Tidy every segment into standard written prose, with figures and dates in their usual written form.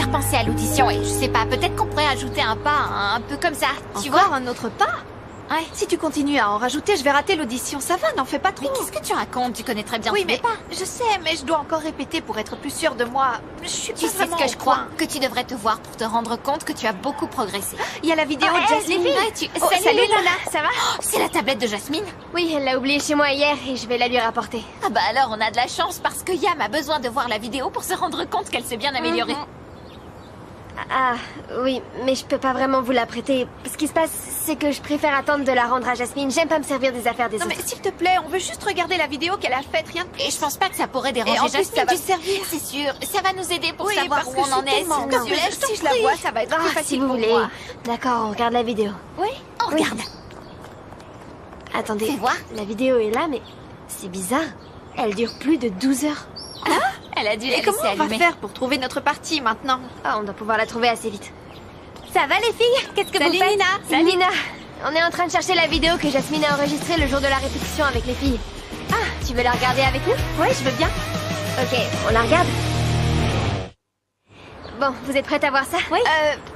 faire penser à l'audition et je sais pas, peut-être qu'on pourrait ajouter un pas, un peu comme ça, tu Encore vois? un autre pas? Ouais. Si tu continues à en rajouter, je vais rater l'audition. Ça va, n'en fais pas trop. Mais qu'est-ce que tu racontes? Tu connais très bien Oui, tous les mais pas. je sais, mais je dois encore répéter pour être plus sûre de moi. Je suis Tu pas sais ce vraiment que au je crois? point. Que tu devrais te voir pour te rendre compte que tu as beaucoup progressé. Il y a la vidéo de Jasmine. les filles, Oh, salut Luna. Ça va? Oh, c'est la tablette de Jasmine. Oui, elle l'a oubliée chez moi hier et je vais la lui rapporter. Ah bah alors on a de la chance parce que Yam a besoin de voir la vidéo pour se rendre compte qu'elle s'est bien améliorée. Ah, oui, mais je peux pas vraiment vous la prêter. Ce qui se passe, c'est que je préfère attendre de la rendre à Jasmine. J'aime pas me servir des affaires des Non autres. mais s'il te plaît, on veut juste regarder la vidéo qu'elle a faite, rien de plus. Et je pense pas que ça pourrait déranger Et en plus, Jasmine. ça va tu me servir. C'est sûr, ça va nous aider pour Oui, savoir parce où que on en est. tellement s'il te confuse. plaît, je t'en Si je la prie. vois, ça va être plus Ah, facile si vous pour voulez. moi. D'accord, on regarde la vidéo. Oui, on Oui. regarde. Attendez, Fais voir. la vidéo est là, mais c'est bizarre. Elle dure plus de 12 heures. Elle a dû la Et comment laisser on va allumer. faire pour trouver notre partie maintenant? Ah, on doit pouvoir la trouver assez vite. Ça va les filles? Qu'est-ce que Salut, vous faites? Nina. Salut Nina. On est en train de chercher la vidéo que Jasmine a enregistrée le jour de la répétition avec les filles. Ah, tu veux la regarder avec nous? Oui, je veux bien. Ok, on la regarde. Bon, vous êtes prête à voir ça? Oui.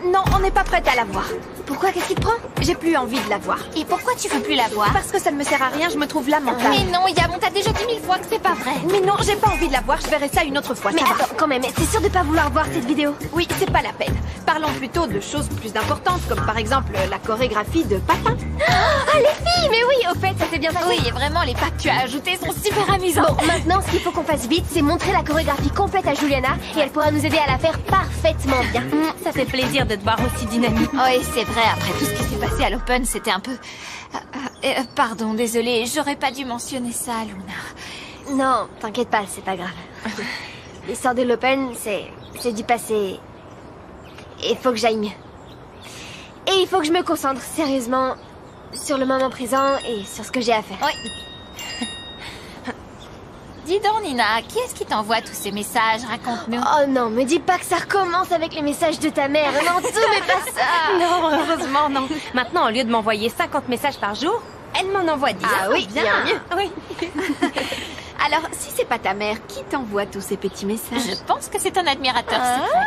Non, on n'est pas prête à la voir. Pourquoi? Qu'est-ce qui te prend? J'ai plus envie de la voir. Et pourquoi tu veux plus la voir? Parce que ça ne me sert à rien, je me trouve lamentable. Mais non, Yam, on t'a déjà dit 1000 fois que c'est pas vrai. Mais non, j'ai pas envie de la voir, je verrai ça une autre fois. Mais ça va. attends, quand même, t'es sûre de pas vouloir voir cette vidéo? Oui, c'est pas la peine. Parlons plutôt de choses plus importantes, comme par exemple la chorégraphie de Patin. Ah, les filles! Mais oui, au fait, ça s'est bien passé. Oui, et vraiment, les pas que tu as ajoutés sont super amusants. Bon, maintenant, ce qu'il faut qu'on fasse vite, c'est montrer la chorégraphie complète à Juliana et elle pourra nous aider à la faire parfaitement bien. Ça fait plaisir de te voir aussi dynamique. Oui, c'est vrai, après tout ce qui s'est passé à l'Open, c'était un peu... pardon, désolée, j'aurais pas dû mentionner ça, Luna. Non, t'inquiète pas, c'est pas grave. L'histoire de l'Open, c'est du passé. Et il faut que j'aille mieux. Et il faut que je me concentre sérieusement sur le moment présent et sur ce que j'ai à faire. Oui. Dis donc, Nina, qui est-ce qui t'envoie tous ces messages? Raconte-nous. Oh non, me dis pas que ça recommence avec les messages de ta mère. Non, tout mais pas ça. Non, heureusement, non. Maintenant, au lieu de m'envoyer 50 messages par jour, elle m'en envoie 10. Ah oui, bien mieux. Oui. Alors, si c'est pas ta mère, qui t'envoie tous ces petits messages? Je pense que c'est un admirateur secret.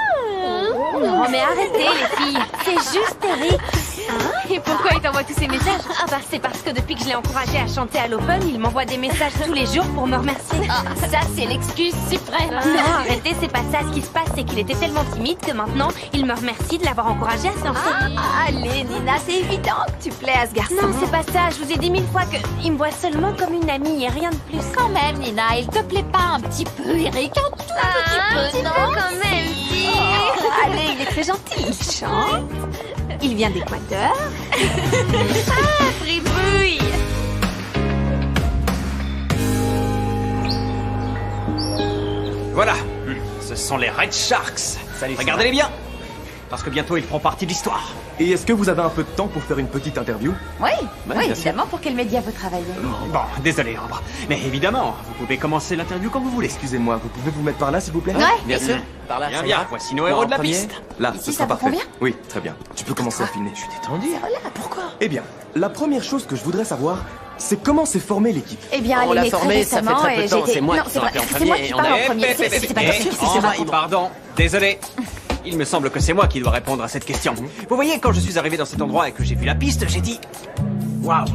Non, mais arrêtez, les filles. C'est juste Eric. Et pourquoi il t'envoie tous ces messages? Ah bah, c'est parce que depuis que je l'ai encouragé à chanter à l'Open, il m'envoie des messages tous les jours pour me remercier. Ah, ça, c'est l'excuse suprême. Non, arrêtez, c'est pas ça. Ce qui se passe, c'est qu'il était tellement timide que maintenant, il me remercie de l'avoir encouragé à se lancer. Allez, Nina, c'est évident que tu plais à ce garçon. Non, c'est pas ça. Je vous ai dit 1000 fois qu'il me voit seulement comme une amie et rien de plus. Quand même, Nina, il te plaît pas un petit peu, Eric? Un tout petit peu, non? quand même, si. Allez, il est très gentil, il chante. Il vient d'Équateur. Fribouille. Voilà, ce sont les Red Sharks. Salut, Regardez-les bien, parce que bientôt ils feront partie de l'histoire. Et est-ce que vous avez un peu de temps pour faire une petite interview? Oui, bien oui, sûr. évidemment, pour quel média vous travaillez? Bon, désolé, Ambre, mais évidemment, vous pouvez commencer l'interview quand vous voulez. Excusez-moi, vous pouvez vous mettre par là, s'il vous plaît? Bien sûr. Par là, Bien, ça bien, ira. voici nos Bon, héros de la premier, piste. Là, Ici, ce ça sera vous parfait. convient? Oui, très bien. Tu peux commencer à filmer. Je suis détendu. Voilà, pourquoi? Eh bien, la première chose que je voudrais savoir, c'est comment s'est formée l'équipe. Eh bien, On elle est l'a née formée, très ça fait récemment très peu et de temps, j'ai été... c'est moi Non, qui c'est l'ai vrai, appelé en c'est moi premier qui et parle on en a- premier. C'est pas possible, c'est ma faute. Pardon, désolé. Il me semble que c'est moi qui dois répondre à cette question. Vous voyez, quand je suis arrivé dans cet endroit et que j'ai vu la piste, j'ai dit... Waouh!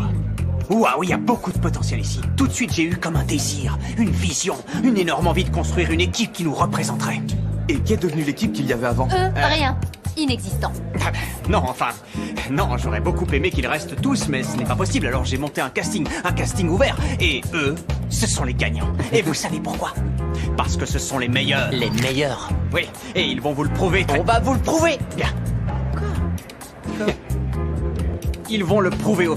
Waouh, il y a beaucoup de potentiel ici. Tout de suite, j'ai eu comme un désir, une vision, une énorme envie de construire une équipe qui nous représenterait. Et qu'est devenue l'équipe qu'il y avait avant? Rien. Inexistant. Ah ben, non, enfin, non, j'aurais beaucoup aimé qu'ils restent tous, mais ce n'est pas possible. Alors j'ai monté un casting ouvert. Et eux, ce sont les gagnants. Et vous savez pourquoi? Parce que ce sont les meilleurs. Les meilleurs. Oui, et ils vont vous le prouver. On va vous le prouver. Bien. Ils vont le prouver au